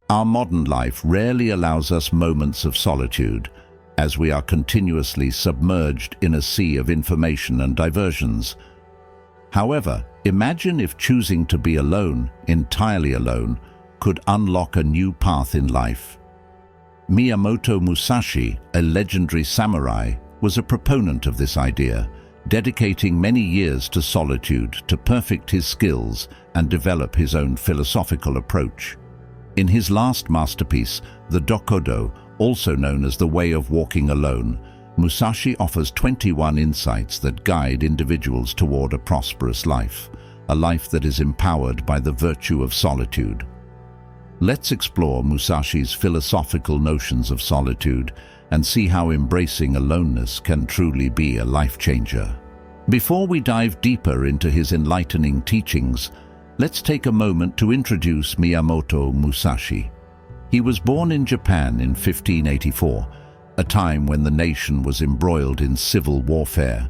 Our modern life rarely allows us moments of solitude, as we are continuously submerged in a sea of information and diversions. However, imagine if choosing to be alone, entirely alone, could unlock a new path in life. Miyamoto Musashi, a legendary samurai, was a proponent of this idea, dedicating many years to solitude to perfect his skills and develop his own philosophical approach. In his last masterpiece, the Dokkodo, also known as the Way of Walking Alone, Musashi offers 21 insights that guide individuals toward a prosperous life, a life that is empowered by the virtue of solitude. Let's explore Musashi's philosophical notions of solitude and see how embracing aloneness can truly be a life-changer. Before we dive deeper into his enlightening teachings, let's take a moment to introduce Miyamoto Musashi. He was born in Japan in 1584, a time when the nation was embroiled in civil warfare.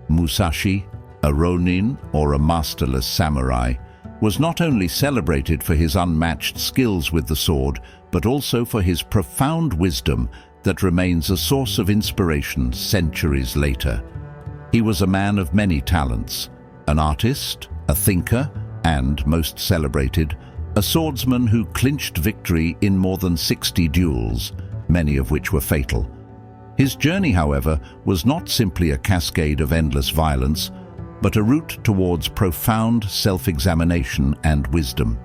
Musashi, a ronin or a masterless samurai, was not only celebrated for his unmatched skills with the sword, but also for his profound wisdom that remains a source of inspiration centuries later. He was a man of many talents, an artist, a thinker, and, most celebrated, a swordsman who clinched victory in more than 60 duels, many of which were fatal. His journey, however, was not simply a cascade of endless violence, but a route towards profound self-examination and wisdom.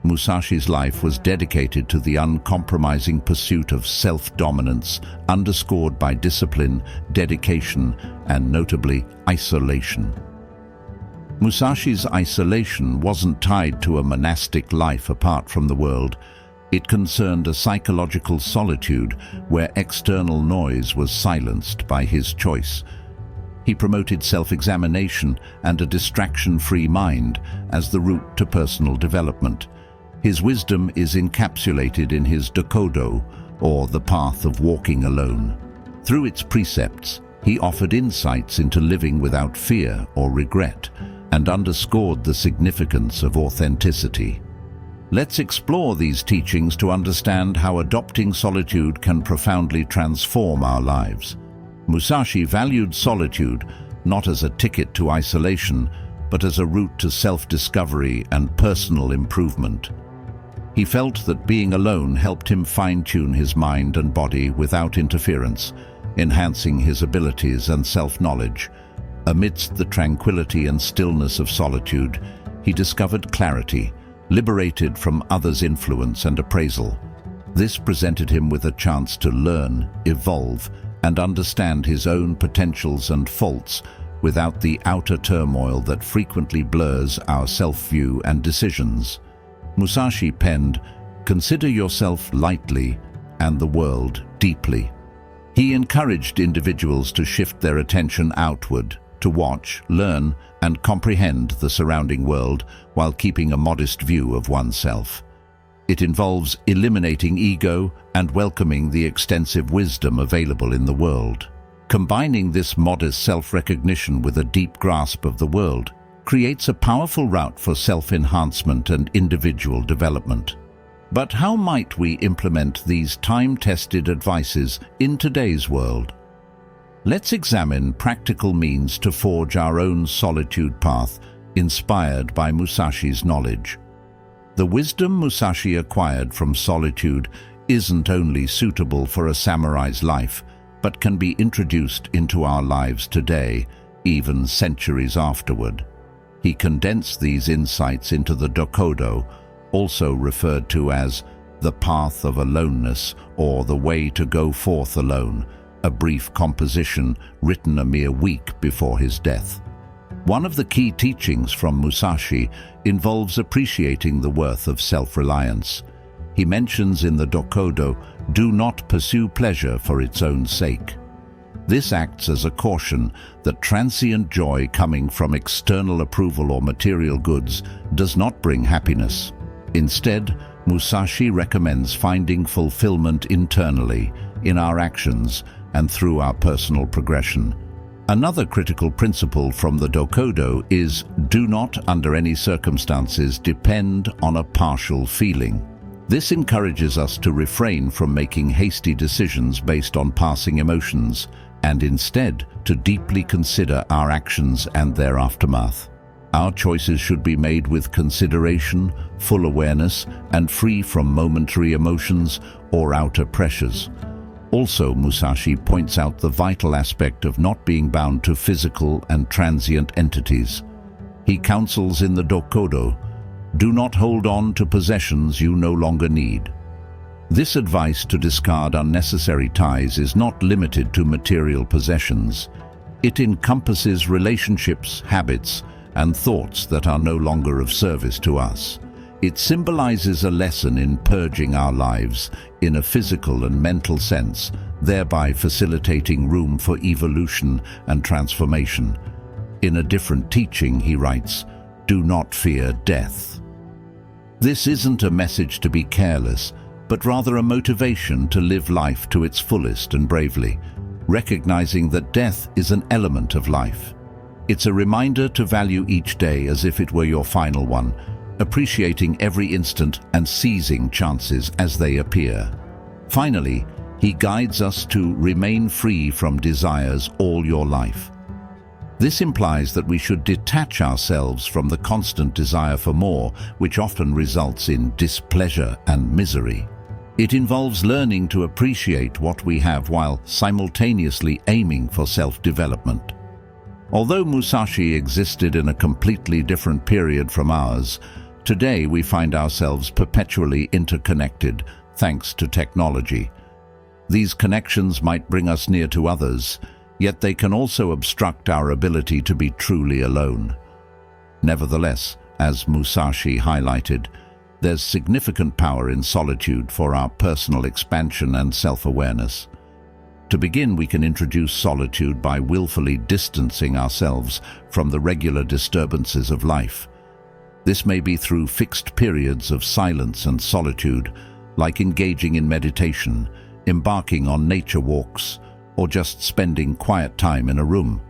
Musashi's life was dedicated to the uncompromising pursuit of self-dominance, underscored by discipline, dedication, and notably, isolation. Musashi's isolation wasn't tied to a monastic life apart from the world. It concerned a psychological solitude where external noise was silenced by his choice. He promoted self-examination and a distraction-free mind as the route to personal development. His wisdom is encapsulated in his Dokkodo, or the path of walking alone. Through its precepts, he offered insights into living without fear or regret, and underscored the significance of authenticity. Let's explore these teachings to understand how adopting solitude can profoundly transform our lives. Musashi valued solitude not as a ticket to isolation, but as a route to self-discovery and personal improvement. He felt that being alone helped him fine-tune his mind and body without interference, enhancing his abilities and self-knowledge. Amidst the tranquility and stillness of solitude, he discovered clarity, liberated from others' influence and appraisal. This presented him with a chance to learn, evolve, and understand his own potentials and faults without the outer turmoil that frequently blurs our self-view and decisions. Musashi penned, "Consider yourself lightly and the world deeply." He encouraged individuals to shift their attention outward, to watch, learn, and comprehend the surrounding world while keeping a modest view of oneself. It involves eliminating ego and welcoming the extensive wisdom available in the world. Combining this modest self-recognition with a deep grasp of the world creates a powerful route for self-enhancement and individual development. But how might we implement these time-tested advices in today's world? Let's examine practical means to forge our own solitude path, inspired by Musashi's knowledge. The wisdom Musashi acquired from solitude isn't only suitable for a samurai's life, but can be introduced into our lives today, even centuries afterward. He condensed these insights into the Dokkodo, also referred to as the path of aloneness or the way to go forth alone, a brief composition written a mere week before his death. One of the key teachings from Musashi involves appreciating the worth of self-reliance. He mentions in the Dokkodo, "Do not pursue pleasure for its own sake." This acts as a caution that transient joy coming from external approval or material goods does not bring happiness. Instead, Musashi recommends finding fulfillment internally, in our actions, and through our personal progression. Another critical principle from the Dokkodo is, do not, under any circumstances, depend on a partial feeling. This encourages us to refrain from making hasty decisions based on passing emotions, and instead to deeply consider our actions and their aftermath. Our choices should be made with consideration, full awareness, and free from momentary emotions or outer pressures. Also, Musashi points out the vital aspect of not being bound to physical and transient entities. He counsels in the Dokkodo, "Do not hold on to possessions you no longer need." This advice to discard unnecessary ties is not limited to material possessions. It encompasses relationships, habits, and thoughts that are no longer of service to us. It symbolizes a lesson in purging our lives in a physical and mental sense, thereby facilitating room for evolution and transformation. In a different teaching, he writes, "Do not fear death." This isn't a message to be careless, but rather a motivation to live life to its fullest and bravely, recognizing that death is an element of life. It's a reminder to value each day as if it were your final one, appreciating every instant and seizing chances as they appear. Finally, he guides us to remain free from desires all your life. This implies that we should detach ourselves from the constant desire for more, which often results in displeasure and misery. It involves learning to appreciate what we have while simultaneously aiming for self-development. Although Musashi existed in a completely different period from ours, today we find ourselves perpetually interconnected thanks to technology. These connections might bring us near to others, yet they can also obstruct our ability to be truly alone. Nevertheless, as Musashi highlighted, there's significant power in solitude for our personal expansion and self-awareness. To begin, we can introduce solitude by willfully distancing ourselves from the regular disturbances of life. This may be through fixed periods of silence and solitude, like engaging in meditation, embarking on nature walks, or just spending quiet time in a room.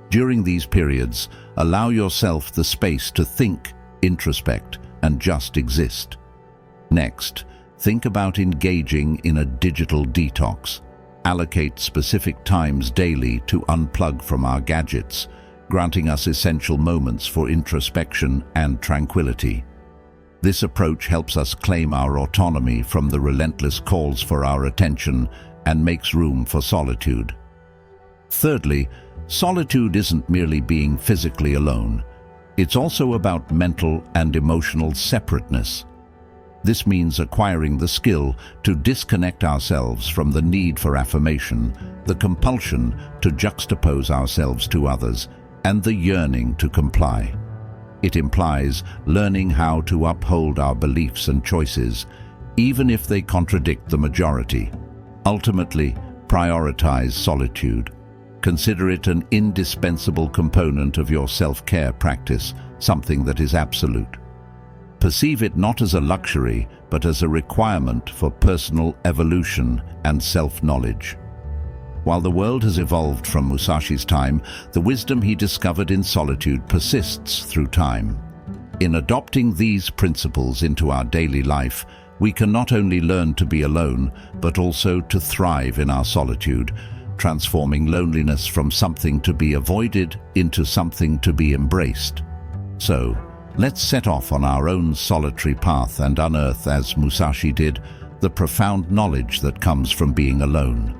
During these periods, allow yourself the space to think, introspect, and just exist. Next, think about engaging in a digital detox. Allocate specific times daily to unplug from our gadgets, granting us essential moments for introspection and tranquility. This approach helps us claim our autonomy from the relentless calls for our attention and makes room for solitude. Thirdly, solitude isn't merely being physically alone. It's also about mental and emotional separateness. This means acquiring the skill to disconnect ourselves from the need for affirmation, the compulsion to juxtapose ourselves to others, and the yearning to comply. It implies learning how to uphold our beliefs and choices, even if they contradict the majority. Ultimately, prioritize solitude. Consider it an indispensable component of your self-care practice, something that is absolute. Perceive it not as a luxury, but as a requirement for personal evolution and self-knowledge. While the world has evolved from Musashi's time, the wisdom he discovered in solitude persists through time. In adopting these principles into our daily life, we can not only learn to be alone, but also to thrive in our solitude, transforming loneliness from something to be avoided into something to be embraced. So, let's set off on our own solitary path and unearth, as Musashi did, the profound knowledge that comes from being alone.